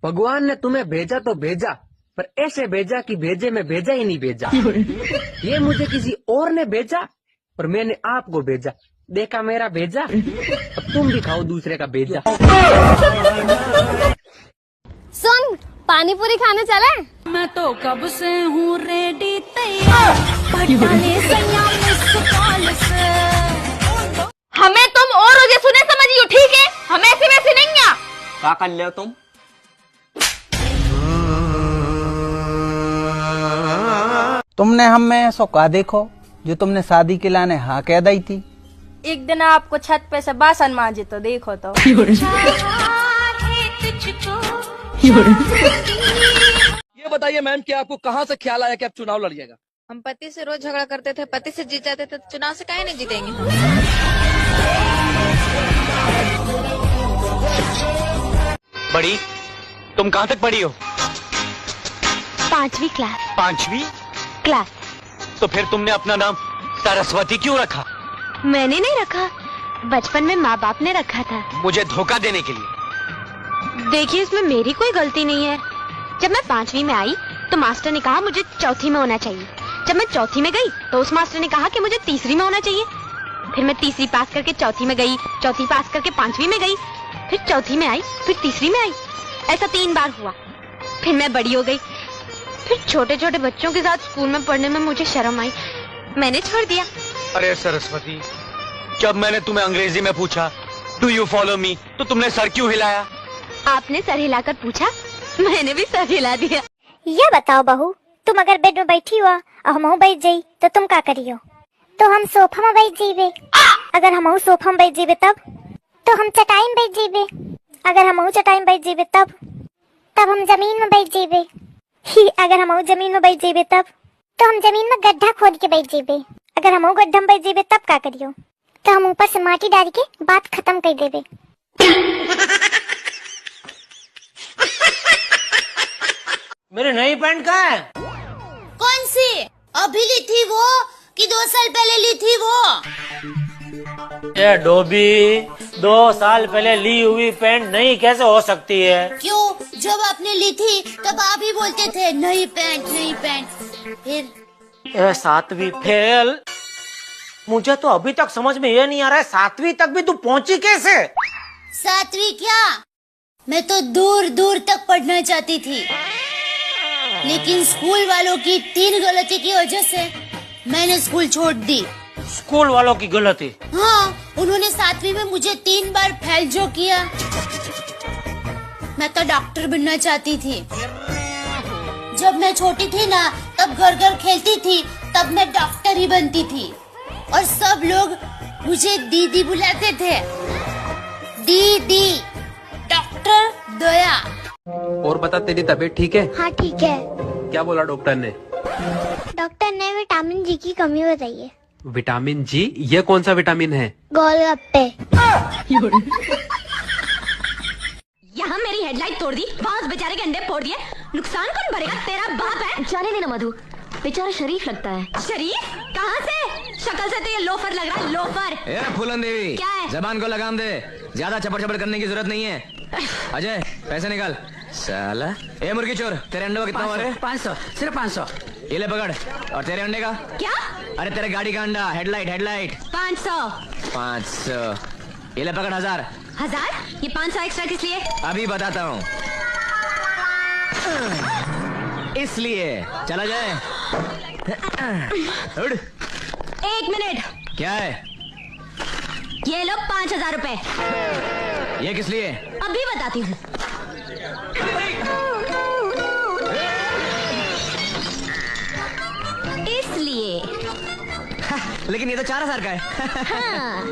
भगवान ने तुम्हें भेजा तो भेजा, पर ऐसे भेजा कि भेजे में भेजा ही नहीं भेजा। ये मुझे किसी और ने भेजा, पर मैंने आपको भेजा। देखा मेरा भेजा, अब तुम भी खाओ दूसरे का भेजा। सुन, पानी पूरी खाने चले? मैं तो कब से हूँ रेडी तैयार, हमें तुम और रोजे सुने समझियो, ठीक है? हम ऐसे वैसे नहीं है। क्या कर ले तुम? तुमने हम में सौका देखो जो तुमने शादी के लाने हाँ कह दी थी। एक दिन आपको छत पे से बासन मांजे तो देखो तो। ये बताइए मैम कि आपको कहाँ से ख्याल आया कि आप चुनाव लड़िएगा? हम पति से रोज झगड़ा करते थे, पति से जीत जाते थे, तो चुनाव से काहे नहीं जीतेंगे? बड़ी, तुम कहाँ तक पढ़ी हो? 5वीं क्लास। 5वीं क्लास। तो फिर तुमने अपना नाम सरस्वती क्यों रखा? मैंने नहीं रखा, बचपन में माँ बाप ने रखा था। मुझे धोखा देने के लिए। देखिए, इसमें मेरी कोई गलती नहीं है। जब मैं 5वीं में आई तो मास्टर ने कहा मुझे चौथी में होना चाहिए। जब मैं चौथी में गई तो उस मास्टर ने कहा कि मुझे तीसरी में होना चाहिए। फिर मैं तीसरी पास करके चौथी में गई, चौथी पास करके 5वीं में गई, फिर चौथी में आई, फिर तीसरी में आई। ऐसा 3 बार हुआ। फिर मैं बड़ी हो गई। फिर छोटे छोटे बच्चों के साथ स्कूल में पढ़ने में मुझे शर्म आई, मैंने छोड़ दिया। अरे सरस्वती, जब मैंने तुम्हें अंग्रेजी में पूछा डू यू फॉलो मी, तो तुमने सर क्यों हिलाया? आपने सर हिलाकर पूछा, मैंने भी सर हिला दिया। ये बताओ बहू, तुम अगर बेड में बैठी हुआ और हमहू बैठ जाई तो तुम क्या करियो? तो हम सोफा में बैठ जीवे। अगर हमहू सोफा में बैठ जीवे तब? तो हम चटाई में बैठ जीवे। अगर हमहू चटाई में बैठ जीवे तब? हम जमीन में बैठ जीवे। अगर हमहू जमीन में बैठ जीवे तब? तो हम जमीन में गड्ढा खोद के बैठ जीवे। अगर हमहू गड्ढा में बैठ जीवे तब क्या करियो? तो हम ऊपर से माटी डाल के बात खत्म कर देवे। मेरी नई पैंट कहाँ है? कौन सी? अभी ली थी वो कि 2 साल पहले ली थी वो? ये डोबी, 2 साल पहले ली हुई पैंट नई कैसे हो सकती है? क्यों, जब आपने ली थी तब आप ही बोलते थे नई पैंट नई पैंट। फिर 7वीं फेल। मुझे तो अभी तक समझ में ये नहीं आ रहा है, 7वीं तक भी तू पहुंची कैसे? 7वीं क्या, मैं तो दूर दूर तक पढ़ना चाहती थी, लेकिन स्कूल वालों की 3 गलती की वजह से मैंने स्कूल छोड़ दी। स्कूल वालों की गलती? हाँ, उन्होंने 7वीं में मुझे 3 बार फेल जो किया। मैं तो डॉक्टर बनना चाहती थी। जब मैं छोटी थी ना, तब घर घर खेलती थी, तब मैं डॉक्टर ही बनती थी। और सब लोग मुझे दीदी बुलाते थे। दीदी, डॉक्टर दया। और बता, तेरी तबीयत ठीक है? हाँ ठीक है। क्या बोला डॉक्टर ने? डॉक्टर ने विटामिन जी की कमी बताई है। विटामिन जी? ये कौन सा विटामिन है? गोलगप्पे। यहाँ मेरी हेडलाइट तोड़ दी, वहाँ उस बेचारे के अंडे फोड़ दिए। नुकसान कौन भरेगा? तेरा बाप है। जाने देना मधु, बेचारा शरीफ लगता है। शरीफ? कहाँ से? शक्ल से तो ये लोफर लग रहा है, लोफर। फूलन देवी, क्या है? जबान को लगाम दे, ज्यादा चपर चपर करने की जरूरत नहीं है। अजय, पैसे निकाल। साला, ए मुर्गी चोर, तेरे अंडे का कितना हुआ रे? 500, सिर्फ 500। ये ले पकड़। और तेरे अंडे का? क्या? अरे तेरे गाड़ी का अंडा, हेडलाइट। 500। ये ले पकड़। 1000। ये 500 एक्स्ट्रा किस लिए? अभी बताता हूँ। इसलिए चला जाए। उड़। 1 मिनट। क्या है? ये लो 5000 रुपए। ये किस लिए? अभी बताती हूँ। इसलिए। लेकिन ये तो 4000 का है। हाँ,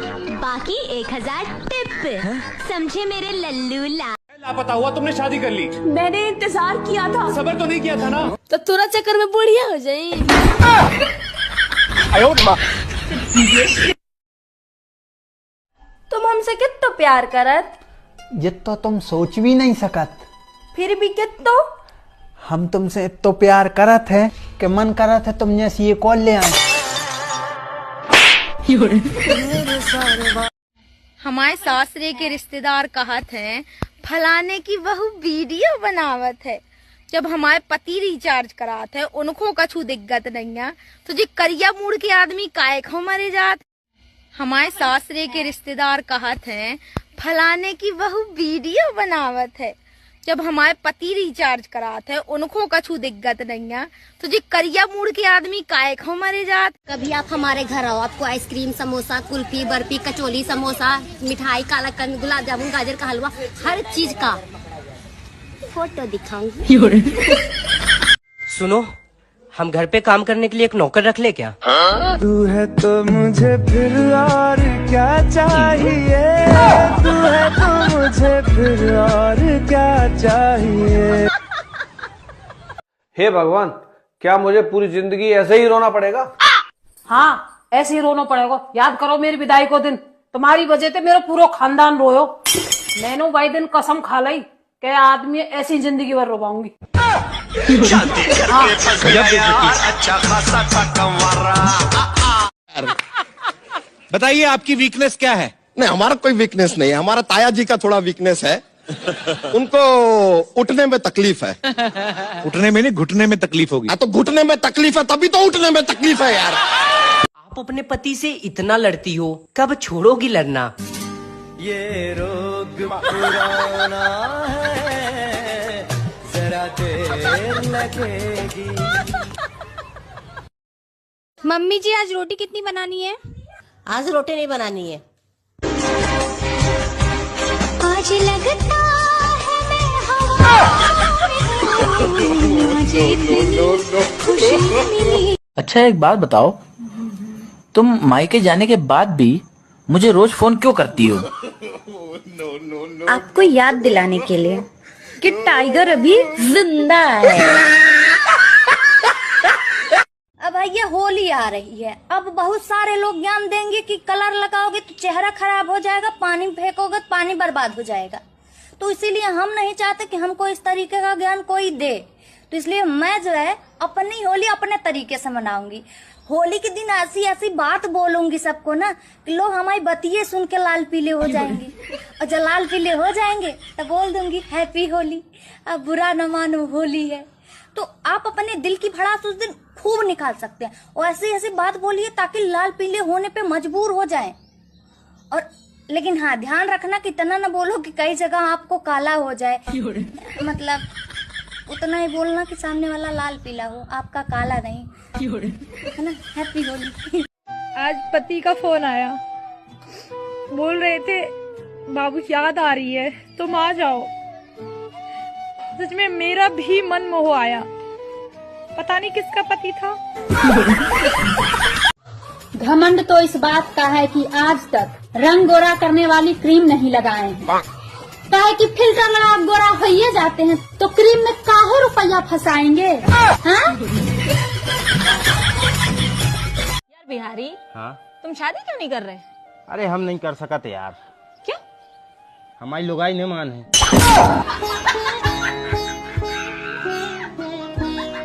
बाकी 1000 टिप। समझे मेरे लल्लू ला। लापता हुआ तुमने शादी कर ली। मैंने इंतजार किया था। सबर तो नहीं किया था ना? तो तुरा चक्कर में बुढ़िया हो जाए। तुम हमसे कितना प्यार करत? जितो तुम सोच भी नहीं सकत। फिर भी कितो? हम तुमसे इतो प्यार करत है कि मन करत है तुम जैसी ये कॉल ले आए। हमारे सासरे के रिश्तेदार कहत हैं फलाने की बहू वीडियो बनावत है। जब हमारे पति रिचार्ज करात है उनको कछु दिक्कत नहीं है, तो जी करिया मुड़ के आदमी काय खो मरे जात। हमारे सासरे के रिश्तेदार कहत हैं फलाने की बहू वीडियो बनावत है। जब हमारे पति रिचार्ज करात है उनको कछु दिक्कत नहीं है, तो जी करिया मुड़ के आदमी काय खो मरे जात। कभी आप हमारे घर आओ, आपको आइसक्रीम, समोसा, कुल्फी, बर्फी, कचौली, समोसा, मिठाई, कालाकंद, गुलाब जामुन, गाजर का हलवा, हर चीज का फोटो दिखाऊंगी। सुनो, हम घर पे काम करने के लिए एक नौकर रख ले क्या? तू है तो मुझे फिर और क्या चाहिए, तू है तो मुझे फिर और क्या चाहिए। हे भगवान, क्या मुझे पूरी जिंदगी ऐसे ही रोना पड़ेगा? हाँ, ऐसे ही रोना पड़ेगा। याद करो मेरी विदाई को दिन, तुम्हारी वजह से मेरा पूरा खानदान रोयो। मैंने भाई दिन कसम खा ली कि आदमी ऐसी जिंदगी भर रोवाऊंगी। बताइए आपकी वीकनेस क्या है? नहीं, हमारा कोई वीकनेस नहीं है, हमारा ताया जी का थोड़ा वीकनेस है। उनको उठने में तकलीफ है। उठने में नहीं, घुटने में तकलीफ होगी। तो घुटने में तकलीफ है तभी तो उठने में तकलीफ है यार। आप अपने पति से इतना लड़ती हो, कब छोड़ोगी लड़ना? ये रोग पुराना है, जरा देर लगेगी। मम्मी जी आज रोटी कितनी बनानी है? आज रोटी नहीं बनानी है। आज लगता है मैं हवा में, मुझे इतनी खुशी मिली। अच्छा एक बात बताओ, तुम मायके जाने के बाद भी मुझे रोज फोन क्यों करती हो? आपको याद दिलाने के लिए कि टाइगर अभी जिंदा है। अब भैया होली आ रही है, अब बहुत सारे लोग ज्ञान देंगे कि कलर लगाओगे तो चेहरा खराब हो जाएगा, पानी फेंकोगे तो पानी बर्बाद हो जाएगा। तो इसीलिए हम नहीं चाहते कि हमको इस तरीके का ज्ञान कोई दे, तो इसलिए मैं जो है अपनी होली अपने तरीके से मनाऊंगी। होली के दिन ऐसी ऐसी बात बोलूंगी सबको ना कि लोग हमारी बतिये सुन के लाल पीले हो जाएंगे, और जब लाल पीले हो जाएंगे तो बोल दूंगी हैप्पी होली, अब बुरा न मानो होली है। तो आप अपने दिल की भड़ास उस दिन खूब निकाल सकते हैं, और ऐसी ऐसी बात बोलिए ताकि लाल पीले होने पे मजबूर हो जाएं। और लेकिन हाँ, ध्यान रखना कि इतना न बोलो कि कई जगह आपको काला हो जाए, मतलब उतना ही बोलना कि सामने वाला लाल पीला हो, आपका काला नहीं, है ना। हैप्पी होली। आज पति का फोन आया, बोल रहे थे बाबू याद आ रही है तुम आ जाओ। सच में मेरा भी मन मोह आया, पता नहीं किसका पति था। घमंड तो इस बात का है कि आज तक रंग गोरा करने वाली क्रीम नहीं लगाए हैं। काहे कि फिल्टर लगा गोरा होइए जाते हैं, तो क्रीम में काहे रुपया फंसाएंगे? हाँ? यार बिहारी, हाँ? तुम शादी क्यों नहीं कर रहे? अरे हम नहीं कर सकते यार। क्यों? हमारी लुगाई नहीं मान है।